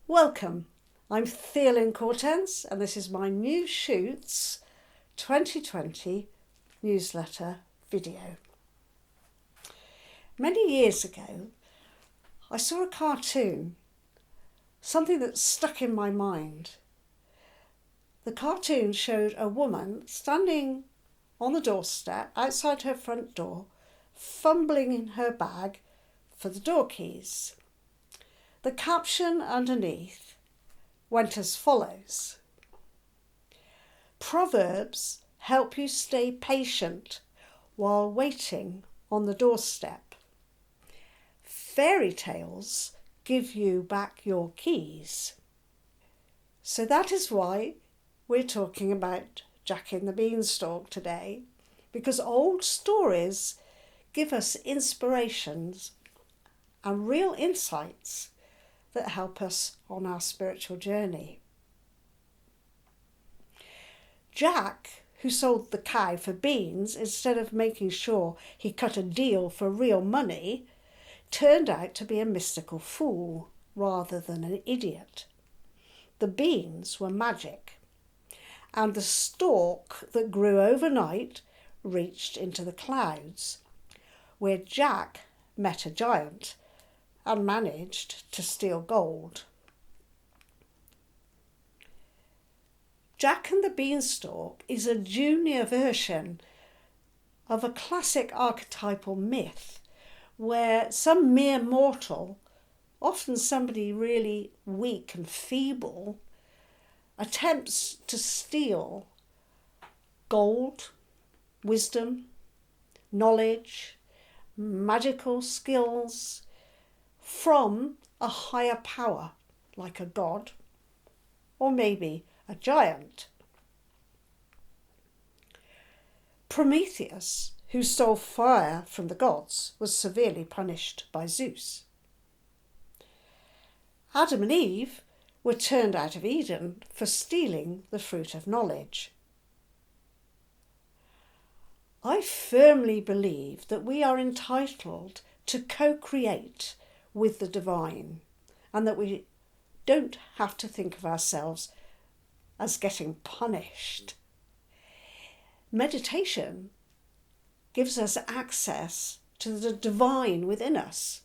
Welcome, I'm Theolyn Cortens and this is my New Shoots 2020 newsletter video. Many years ago, I saw a cartoon, something that stuck in my mind. The cartoon showed a woman standing on the doorstep outside her front door, fumbling in her bag for the door keys. The caption underneath went as follows: Proverbs help you stay patient while waiting on the doorstep. Fairy tales give you back your keys. So that is why we're talking about Jack in the Beanstalk today, because old stories give us inspirations and real insights that help us on our spiritual journey. Jack, who sold the cow for beans instead of making sure he cut a deal for real money, turned out to be a mystical fool rather than an idiot. The beans were magic, and the stalk that grew overnight reached into the clouds, where Jack met a giant and managed to steal gold. Jack and the Beanstalk is a junior version of a classic archetypal myth where some mere mortal, often somebody really weak and feeble, attempts to steal gold, wisdom, knowledge, magical skills from a higher power, like a god, or maybe a giant. Prometheus, who stole fire from the gods, was severely punished by Zeus. Adam and Eve were turned out of Eden for stealing the fruit of knowledge. I firmly believe that we are entitled to co-create with the divine, and that we don't have to think of ourselves as getting punished. Meditation gives us access to the divine within us.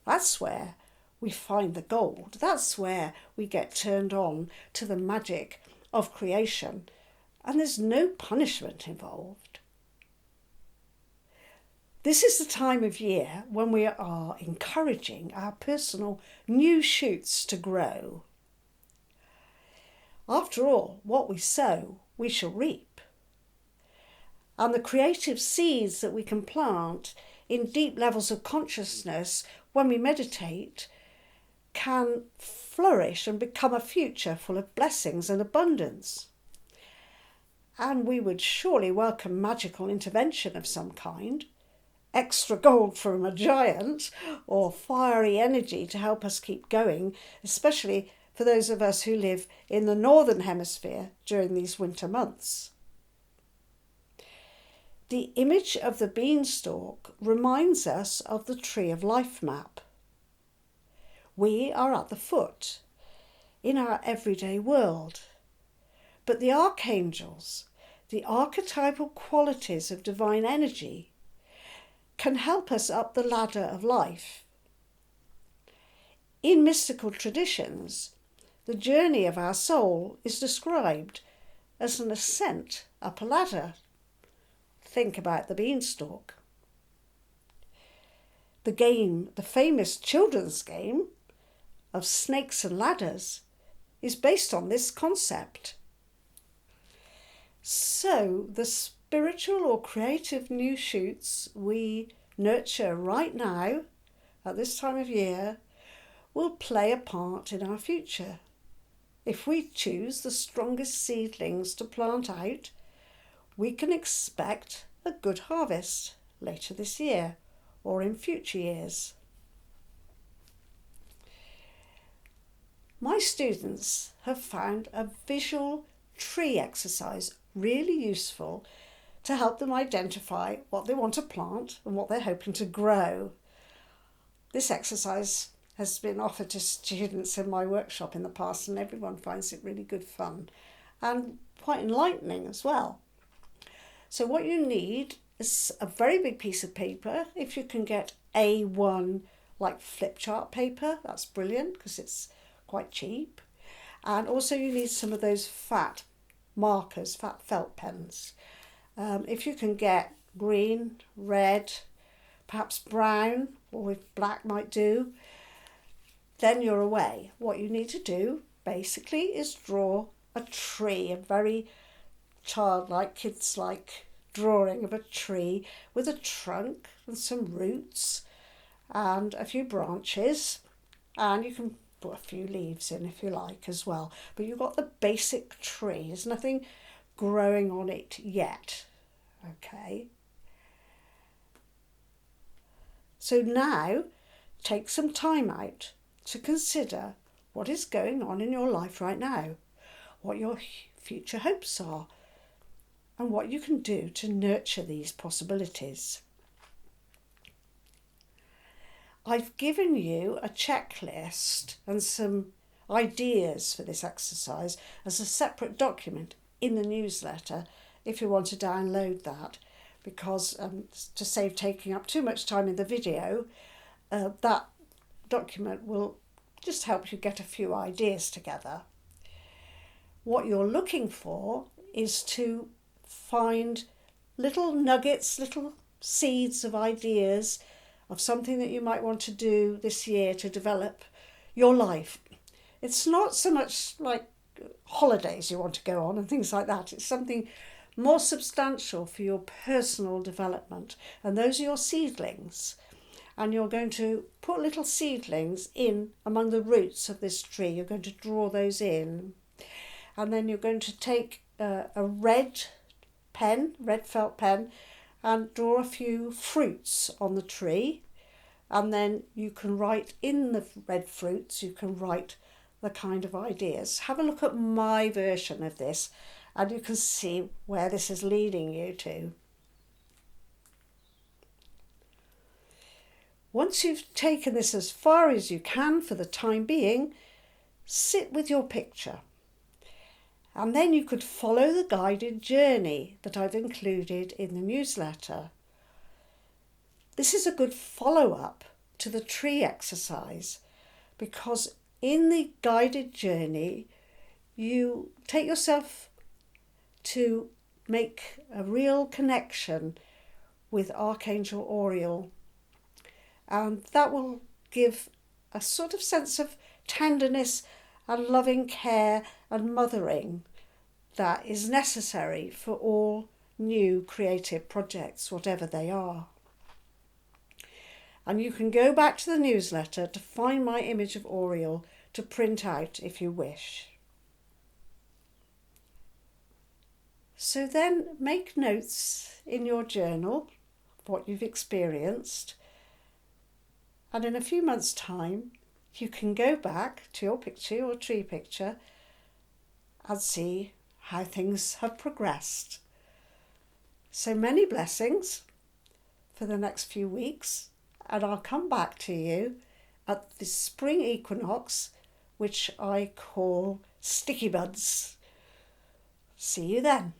That's where we find the gold. That's where we get turned on to the magic of creation, and there's no punishment involved. This is the time of year when we are encouraging our personal new shoots to grow. After all, what we sow, we shall reap. And the creative seeds that we can plant in deep levels of consciousness when we meditate can flourish and become a future full of blessings and abundance. And we would surely welcome magical intervention of some kind. Extra gold from a giant, or fiery energy to help us keep going, especially for those of us who live in the northern hemisphere during these winter months. The image of the beanstalk reminds us of the tree of life map. We are at the foot in our everyday world, but the archangels, the archetypal qualities of divine energy, can help us up the ladder of life. In mystical traditions, the journey of our soul is described as an ascent up a ladder. Think about the beanstalk. The famous children's game of snakes and ladders, is based on this concept. So the spiritual or creative new shoots we nurture right now, at this time of year, will play a part in our future. If we choose the strongest seedlings to plant out, we can expect a good harvest later this year or in future years. My students have found a visual tree exercise really useful to help them identify what they want to plant and what they're hoping to grow. This exercise has been offered to students in my workshop in the past, and everyone finds it really good fun and quite enlightening as well. So what you need is a very big piece of paper. If you can get A1 like flip chart paper, that's brilliant because it's quite cheap. And also you need some of those fat markers, fat felt pens. If you can get green, red, perhaps brown, or if black might do, then you're away. What you need to do basically is draw a tree, a very childlike, kids-like drawing of a tree with a trunk and some roots and a few branches, and you can put a few leaves in if you like as well. But you've got the basic tree. There's nothing growing on it yet. Okay. So now take some time out to consider what is going on in your life right now, what your future hopes are, and what you can do to nurture these possibilities. I've given you a checklist and some ideas for this exercise as a separate document in the newsletter if you want to download that, because to save taking up too much time in the video, that document will just help you get a few ideas together. What you're looking for is to find little nuggets, little seeds of ideas of something that you might want to do this year to develop your life. It's not so much like holidays you want to go on and things like that. It's something more substantial for your personal development. And those are your seedlings. And you're going to put little seedlings in among the roots of this tree. You're going to draw those in. And then you're going to take a red felt pen, and draw a few fruits on the tree. And then you can write in the red fruits, you can write the kind of ideas. Have a look at my version of this and you can see where this is leading you to. Once you've taken this as far as you can for the time being, sit with your picture. And then you could follow the guided journey that I've included in the newsletter. This is a good follow-up to the tree exercise, because in the guided journey, you take yourself to make a real connection with Archangel Oriel. And that will give a sort of sense of tenderness and loving care and mothering that is necessary for all new creative projects, whatever they are. And you can go back to the newsletter to find my image of Oriel to print out if you wish. So then make notes in your journal of what you've experienced, and in a few months' time you can go back to your picture, your tree picture, and see how things have progressed. So many blessings for the next few weeks, and I'll come back to you at the spring equinox, which I call Sticky Buds. See you then.